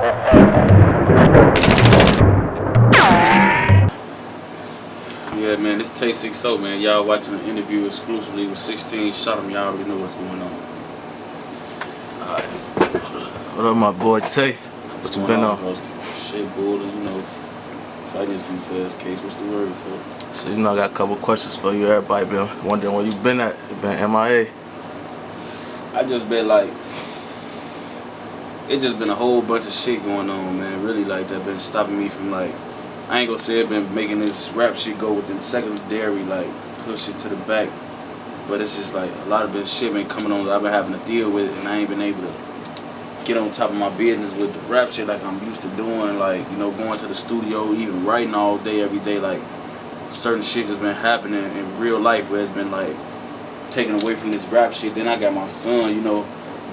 Yeah, man, this Tay600, man. Y'all watching an interview exclusively with 16 Shot 'em. Y'all already know what's going on. Alright. What up, my boy Tay? What you been on? Bro? Shit, bullying, you know. Fighting this goof ass case. What's the word for it? So, you know, I got a couple questions for you. Everybody been wondering where you been at. You been MIA. I just been like, it just been a whole bunch of shit going on, man. Really, like, that been stopping me from, like, I ain't gonna say it been making this rap shit go within secondary, like, push it to the back. But it's just like a lot of been shit been coming on that I've been having to deal with, and I ain't been able to get on top of my business with the rap shit like I'm used to doing, like, you know, going to the studio, even writing all day, every day. Like, certain shit just been happening in real life where it's been like taken away from this rap shit. Then I got my son, you know,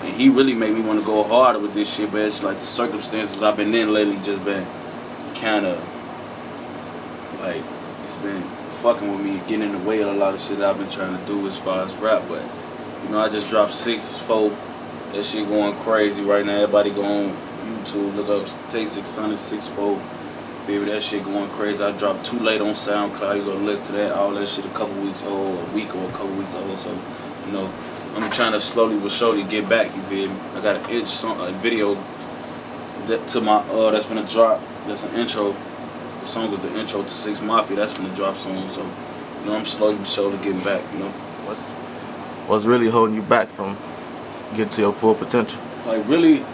and he really made me want to go harder with this shit, but it's like the circumstances I've been in lately just been kind of like, it's been fucking with me, getting in the way of a lot of shit that I've been trying to do as far as rap. But, you know, I just dropped 6-4. That shit going crazy right now. Everybody go on YouTube, look up Tay600 6-4. Baby, that shit going crazy. I dropped Too Late on SoundCloud. You gonna listen to that, all that shit a couple weeks old, a week or a couple weeks old. So, you know, I'm trying to slowly but surely get back, you feel me? I got an a video that to my that's gonna drop. That's an intro. The song was the intro to 6 Mafia. That's gonna drop soon. So, you know, I'm slowly but surely getting back, you know. What's really holding you back from getting to your full potential? Like, really,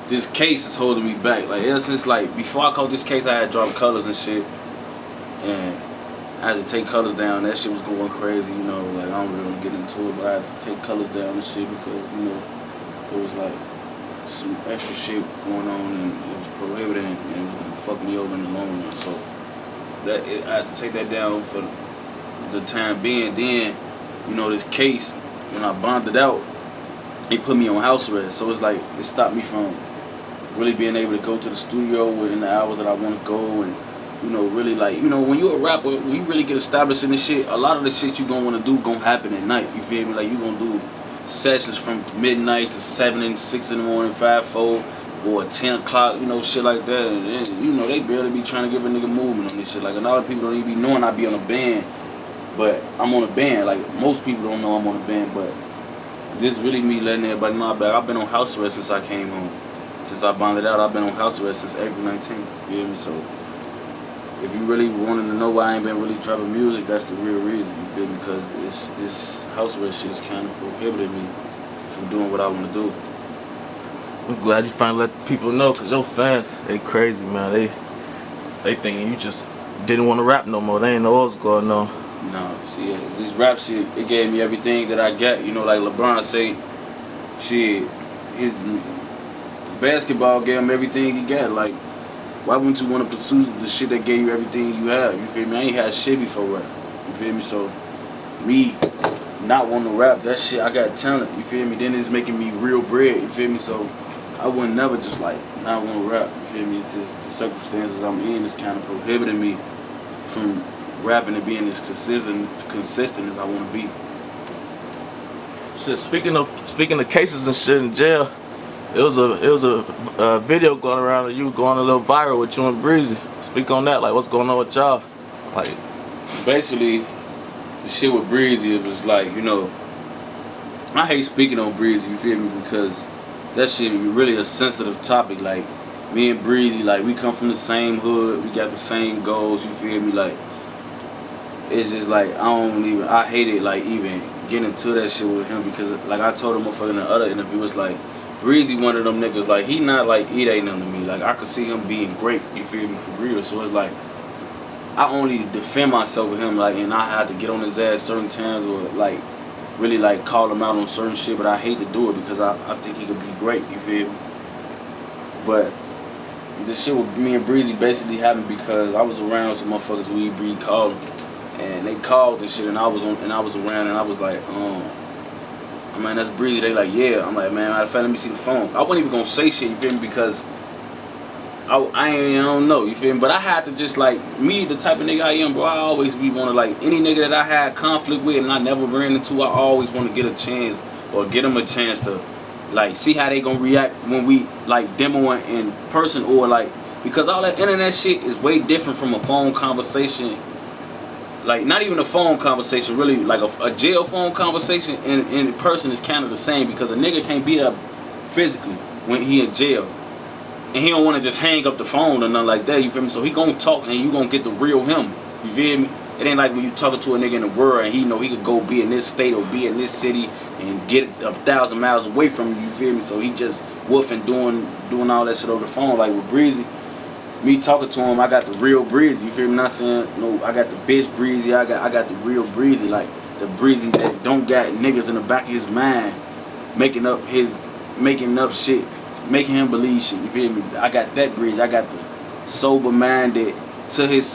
this case is holding me back. Like, ever since, like, before I caught this case, I had dropped colors and shit, and I had to take colors down. That shit was going crazy, you know. Like, I don't really want to get into it, but I had to take colors down and shit because, you know, it was like some extra shit going on, and it was prohibited, and it was gonna fuck me over in the long run. So I had to take that down for the time being. Then, you know, this case, when I bonded out, they put me on house arrest. So it's like, it stopped me from really being able to go to the studio in the hours that I want to go, and, you know, really, like, you know, when you're a rapper, when you really get established in this shit, a lot of the shit you gonna want to do gonna happen at night, you feel me? Like, you gonna do sessions from midnight to 7 and 6 in the morning, 5-4, or 10 o'clock, you know, shit like that. And, you know, they barely be trying to give a nigga movement on this shit. Like, a lot of people don't even be knowing I be on a band, but I'm on a band. Like, most people don't know I'm on a band, but this really me letting everybody know I've been on house arrest since I came home. Since I bonded out, I've been on house arrest since April 19th, you feel me? So, if you really wanted to know why I ain't been really dropping music, that's the real reason, you feel me? Because it's this house arrest shit is kind of prohibiting me from doing what I want to do. I'm glad you finally let people know, because your fans, they crazy, man. They thinking you just didn't want to rap no more. They ain't know what was going on. No, see, this rap shit, it gave me everything that I got. You know, like LeBron say, shit, his basketball gave him everything he got. Like, why wouldn't you want to pursue the shit that gave you everything you have? You feel me? I ain't had shit before rap. You feel me? So, me not wanting to rap, that shit, I got talent. You feel me? Then it's making me real bread. You feel me? So, I would never just, like, not want to rap. You feel me? It's just the circumstances I'm in is kind of prohibiting me from rapping and being as consistent as I want to be. Shit, speaking of cases and shit in jail, it was a video going around of you going a little viral with you and Breezy. Speak on that. Like, what's going on with y'all? Like, basically, the shit with Breezy, it was like, you know, I hate speaking on Breezy, you feel me, because that shit be really a sensitive topic. Like, me and Breezy, like, we come from the same hood, we got the same goals, you feel me? Like, it's just like, I hate it, like, even getting into that shit with him, because, like, I told him in the other interview, it's like, Breezy one of them niggas, like, he not like, it ain't nothing to me. Like, I could see him being great, you feel me, for real. So it's like, I only defend myself with him, like, and I had to get on his ass certain times, or, like, really, like, call him out on certain shit, but I hate to do it because I think he could be great, you feel me? But this shit with me and Breezy basically happened because I was around some motherfuckers who Breezy called him. And they called this shit, and I was around, and I was like, I mean, that's Breezy. They like, yeah. I'm like, man, matter of fact, let me see the phone. I wasn't even gonna say shit, you feel me, because I don't know, you feel me? But I had to just, like, me, the type of nigga I am, bro, I always be wanting, like, any nigga that I had conflict with and I never ran into, I always want to get a chance, or get him a chance to Like, see how they gonna react when we like demoing in person, or like, because all that internet shit is way different from a phone conversation. Like, not even a phone conversation, really, like a jail phone conversation in person is kind of the same, because a nigga can't be there physically when he in jail. And he don't want to just hang up the phone or nothing like that, you feel me? So he gonna talk and you gonna get the real him, you feel me? It ain't like when you talking to a nigga in the world and he know he could go be in this state or be in this city and get 1,000 miles away from you, you feel me? So he just woofing, doing all that shit over the phone. Like with Breezy, me talking to him, I got the real Breezy, you feel me? Not saying, no, I got the bitch Breezy, I got the real Breezy, like the Breezy that don't got niggas in the back of his mind making up shit, making him believe shit, you feel me? I got that Breezy. I got the sober minded, to his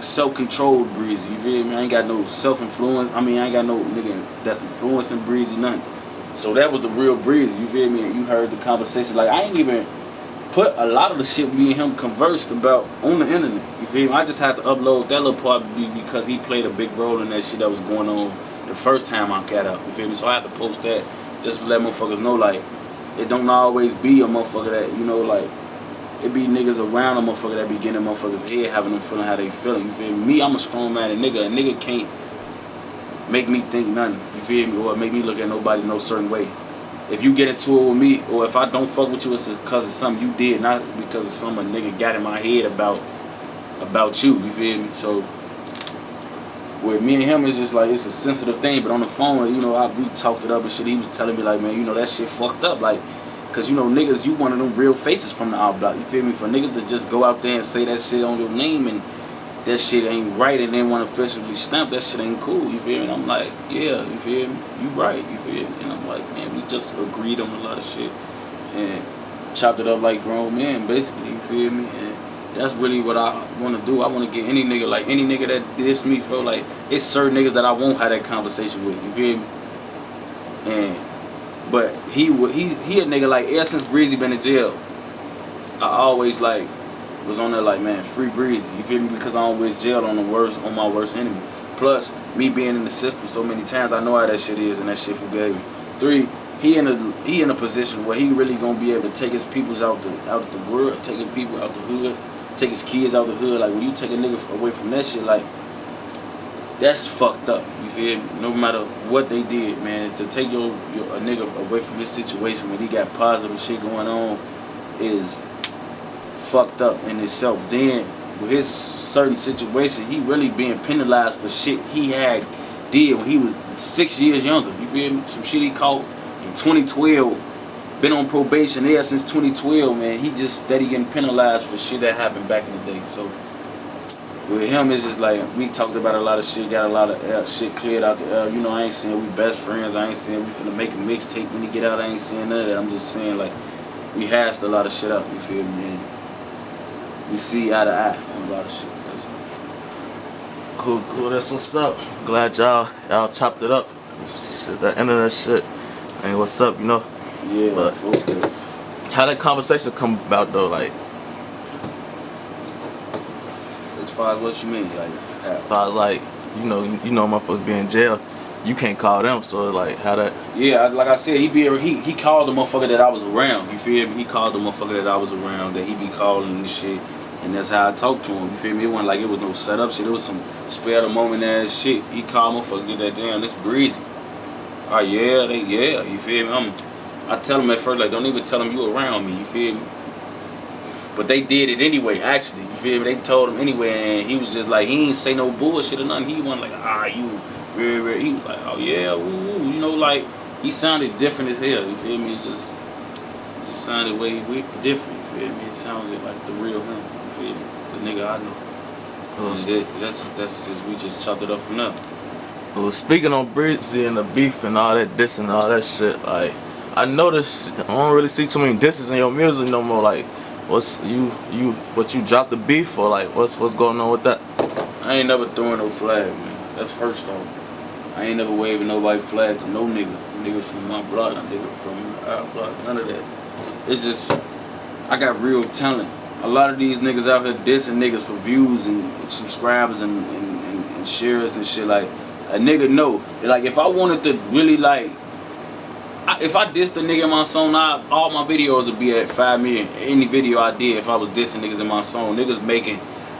self-controlled Breezy, you feel me? I ain't got no self-influence. I mean, I ain't got no nigga that's influencing Breezy, nothing. So that was the real Breezy, you feel me? And you heard the conversation. Like, I ain't even put a lot of the shit me and him conversed about on the internet, you feel me? I just had to upload that little part because he played a big role in that shit that was going on the first time I got out, you feel me? So I had to post that just to let motherfuckers know, like, it don't always be a motherfucker that, you know, like, it be niggas around a motherfucker that be getting a motherfucker's head, having them feeling how they feeling, you feel me? Me, I'm a strong-minded nigga. A nigga can't make me think nothing, you feel me? Or make me look at nobody no certain way. If you get into it with me, or if I don't fuck with you, it's because of something you did, not because of something a nigga got in my head about you, you feel me? So, with me and him, it's just like, it's a sensitive thing. But on the phone, you know, we talked it up and shit. He was telling me, like, man, you know, that shit fucked up. Like, because, you know, niggas, you one of them real faces from the out block. You feel me? For niggas to just go out there and say that shit on your name and that shit ain't right and then want to officially stamp, that shit ain't cool. You feel me? And I'm like, yeah, you feel me? You right, you feel me? And I'm like, man, we just agreed on a lot of shit and chopped it up like grown men, basically, you feel me? And that's really what I want to do. I want to get any nigga that diss me, feel like it's certain niggas that I won't have that conversation with, you feel me? And but he a nigga, like, ever since Breezy been in jail, I always like was on there like, man, free Breezy, you feel me? Because I don't wish jail on my worst enemy. Plus, me being in the system so many times, I know how that shit is, and that shit forgave. 3, he in a position where he really gonna be able to take his peoples out the world, taking people out the hood, take his kids out the hood. Like, when you take a nigga away from that shit, like, that's fucked up, you feel me? No matter what they did, man, to take a nigga away from his situation when he got positive shit going on is fucked up in itself. Then with his certain situation, he really being penalized for shit he had did when he was 6 years younger, you feel me? Some shit he caught in 2012, been on probation there since 2012, man. He just steady getting penalized for shit that happened back in the day. So with him, it's just like, we talked about a lot of shit, got a lot of shit cleared out the air. You know, I ain't saying we best friends, I ain't saying we finna make a mixtape when he get out, I ain't saying none of that. I'm just saying, like, we hashed a lot of shit out, you feel me? And we see eye to eye on a lot of shit. That's Cool, that's what's up. Glad y'all chopped it up. Shit, that internet shit ain't what's up, you know? Yeah, but how that conversation come about though, like, as far as what you mean, like, as far as, like, you know motherfuckers be in jail, you can't call them, so like, how that? Yeah, like I said, he called the motherfucker that I was around, you feel me? He called the motherfucker that I was around, that he be calling and shit, and that's how I talked to him, you feel me? It wasn't like it was no setup shit, it was some spare the moment ass shit. He called motherfucker, get that damn, this Breezy. Oh yeah, you feel me? I tell him at first, like, don't even tell him you around me, you feel me? But they did it anyway, actually, you feel me? They told him anyway, and he was just like, he ain't say no bullshit or nothing. He wasn't like, you very, he was like, oh yeah, woo, you know, like, he sounded different as hell, you feel me? It just sounded way different, you feel me? It sounded like the real him, you feel me? The nigga I know. That's just, we just chopped it up from there. Well, speaking on Breezy and the beef and all that diss and all that shit, like, I noticed I don't really see too many disses in your music no more. Like, what you dropped the beef, or like what's going on with that? I ain't never throwing no flag, man. That's first off. I ain't never waving nobody flag to no nigga. Nigga from my block, nigga from our block, none of that. It's just, I got real talent. A lot of these niggas out here dissing niggas for views and subscribers and shares and shit. Like, a nigga know. Like, if I wanted to really, like, if I dissed a nigga in my song, all my videos would be at 5 million. Any video I did, if I was dissing niggas in my song, niggas making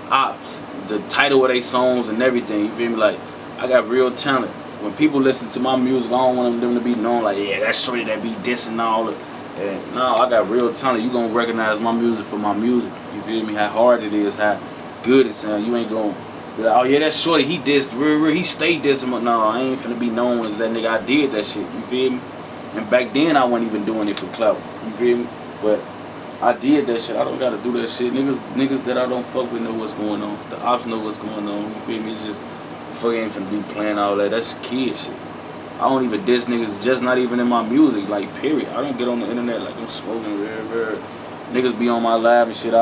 ops, the title of their songs and everything. You feel me? Like, I got real talent. When people listen to my music, I don't want them to be known like, yeah, that's shorty that be dissing and all that. And no, I got real talent. You gonna recognize my music for my music. You feel me? How hard it is, how good it sounds. You ain't gonna be like, oh yeah, that's shorty. He dissed, he stayed dissing. But no, I ain't finna be known as that nigga. I did that shit. You feel me? And back then, I wasn't even doing it for clout. You feel me? But I did that shit. I don't gotta do that shit. Niggas that I don't fuck with know what's going on. The ops know what's going on. You feel me? It's just, fuck ain't finna be playing all that. That's kid shit. I don't even diss niggas, just not even in my music, like, period. I don't get on the internet like I'm smoking. Niggas be on my live and shit.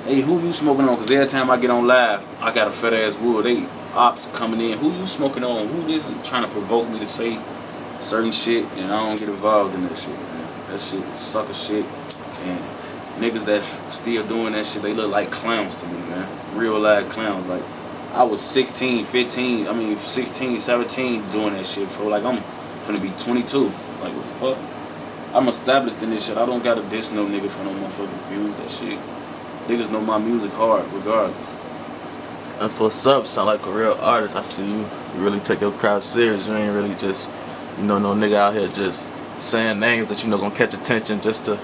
Hey, who you smoking on? Because every time I get on live, I got a fat ass wood. They ops coming in. Who you smoking on? Who this is trying to provoke me to say certain shit, and I don't get involved in that shit, man. That shit is sucker shit. And niggas that still doing that shit, they look like clowns to me, man. Real live clowns. Like, I was 16, 17 doing that shit, bro. Like, I'm finna be 22. Like, what the fuck? I'm established in this shit. I don't gotta diss no nigga for no motherfucking views. That shit. Niggas know my music hard, regardless. That's what's up. Sound like a real artist. I see you really take your craft serious. You ain't really just, you know, no nigga out here just saying names that you know gonna catch attention just to,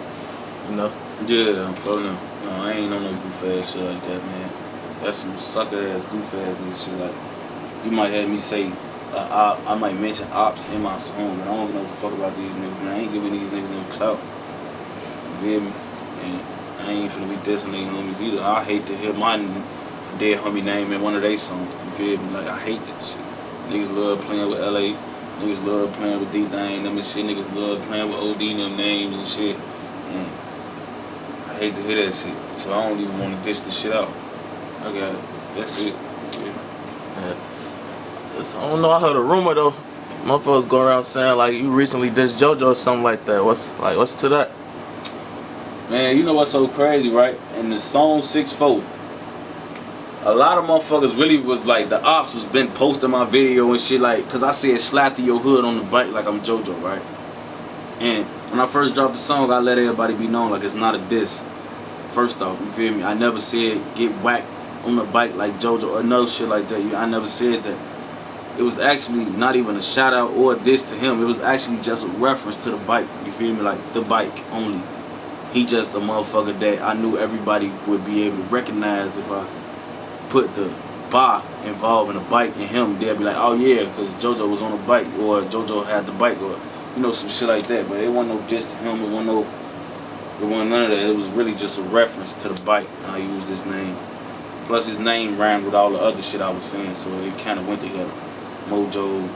you know. Yeah, I'm for them. No, I ain't on no goof ass shit like that, man. That's some sucker ass goof ass nigga shit. Like, you might have me say, I might mention ops in my song, but I don't give no fuck about these niggas, man. I ain't giving these niggas no clout. You feel me? And I ain't finna be dissing these homies either. I hate to hear my dead homie name in one of their songs. You feel me? Like, I hate that shit. Niggas love playing with LA. Niggas love playing with D-Thang, them and shit. Niggas love playing with OD and them names and shit. And I hate to hear that shit. So I don't even want to dish the shit out. I got it. That's it. Yeah. I don't know, I heard a rumor though. Motherfuckers go around saying like you recently dissed JoJo or something like that. What's to that? Man, you know what's so crazy, right? In the song 6'4", a lot of motherfuckers really was like, the ops was been posting my video and shit, like, cause I said slap to your hood on the bike like I'm JoJo, right? And when I first dropped the song, I let everybody be known like it's not a diss. First off, you feel me? I never said get whacked on the bike like JoJo or no shit like that. I never said that. It was actually not even a shout out or a diss to him. It was actually just a reference to the bike. You feel me? Like the bike only. He just a motherfucker that I knew everybody would be able to recognize if I put the bar involving a bike in him. They'd be like, oh yeah, because JoJo was on a bike, or JoJo had the bike, or you know, some shit like that. But it wasn't no diss to him. It wasn't none of that. It was really just a reference to the bike. And I used his name. Plus his name rhymed with all the other shit I was saying, so it kind of went together. Mojo,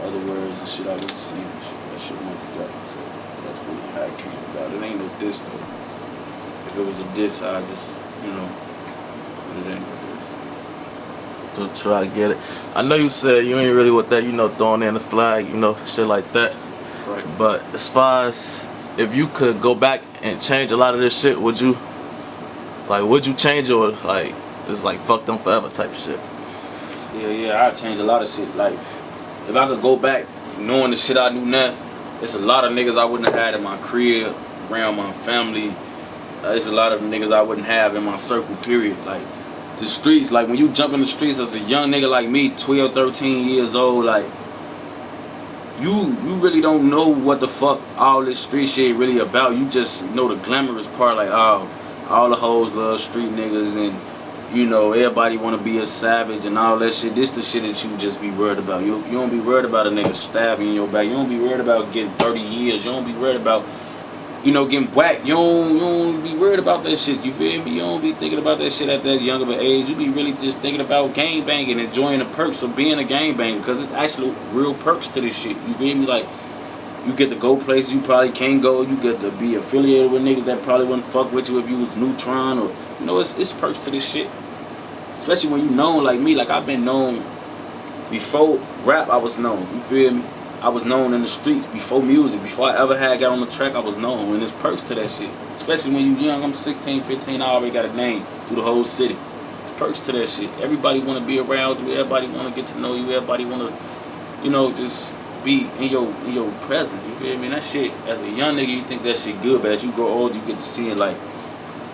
other words and shit I was saying. That shit went together. So that's really how it came about. It ain't no diss though. If it was a diss, I just, you know, but it ain't no diss. To try to get it. I know you said you ain't really with that, you know, throwing in the flag, you know, shit like that. Right. But as far as if you could go back and change a lot of this shit, would you change it, or like it's like fuck them forever type shit? Yeah, I'd change a lot of shit. Like, if I could go back knowing the shit I knew now, it's a lot of niggas I wouldn't have had in my crib, around my family. It's a lot of niggas I wouldn't have in my circle, period. Like, the streets, like when you jump in the streets as a young nigga like me, 12, 13 years old, like, you really don't know what the fuck all this street shit really about. You just know the glamorous part, like, oh, all the hoes love street niggas, and you know, everybody want to be a savage and all that shit. This the shit that you just be worried about. You don't be worried about a nigga stabbing in your back. You don't be worried about getting 30 years. You don't be worried about, you know, getting whacked. You don't be worried about that shit. You feel me? You don't be thinking about that shit at that young of an age. You be really just thinking about gang banging, enjoying the perks of being a gang banger, because it's actually real perks to this shit. You feel me? Like, you get to go places you probably can't go. You get to be affiliated with niggas that probably wouldn't fuck with you if you was Neutron, or, you know, it's perks to this shit. Especially when you known like me. Like, I've been known before rap. I was known. You feel me? I was known in the streets before music. Before I ever got on the track, I was known. And there's perks to that shit. Especially when you young. I'm 16, 15. I already got a name through the whole city. There's perks to that shit. Everybody want to be around you. Everybody want to get to know you. Everybody want to, you know, just be in your presence. You feel me? That shit, as a young nigga, you think that shit good, but as you grow older, you get to see it. Like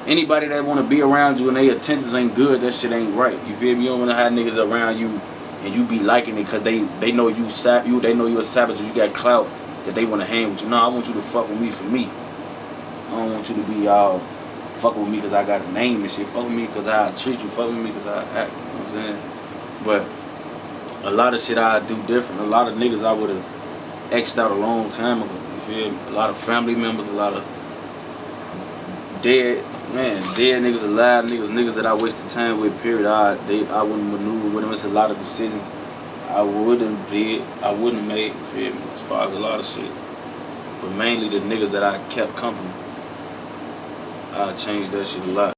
anybody that want to be around you and their intentions ain't good, that shit ain't right. You feel me? You don't want to have niggas around you and you be liking it because they know they know you a savage or you got clout that they want to hang with you. No, I want you to fuck with me for me. I don't want you to be all fuck with me because I got a name and shit. Fuck with me because I treat you. Fuck with me because I act. You know what I'm saying? But a lot of shit I do different. A lot of niggas I would have X'd out a long time ago. You feel me? A lot of family members, a lot of dead niggas, alive niggas that I wasted time with, period. I wouldn't maneuver with them. It's a lot of decisions I wouldn't have made, you feel me? As far as a lot of shit. But mainly the niggas that I kept company. I changed that shit a lot.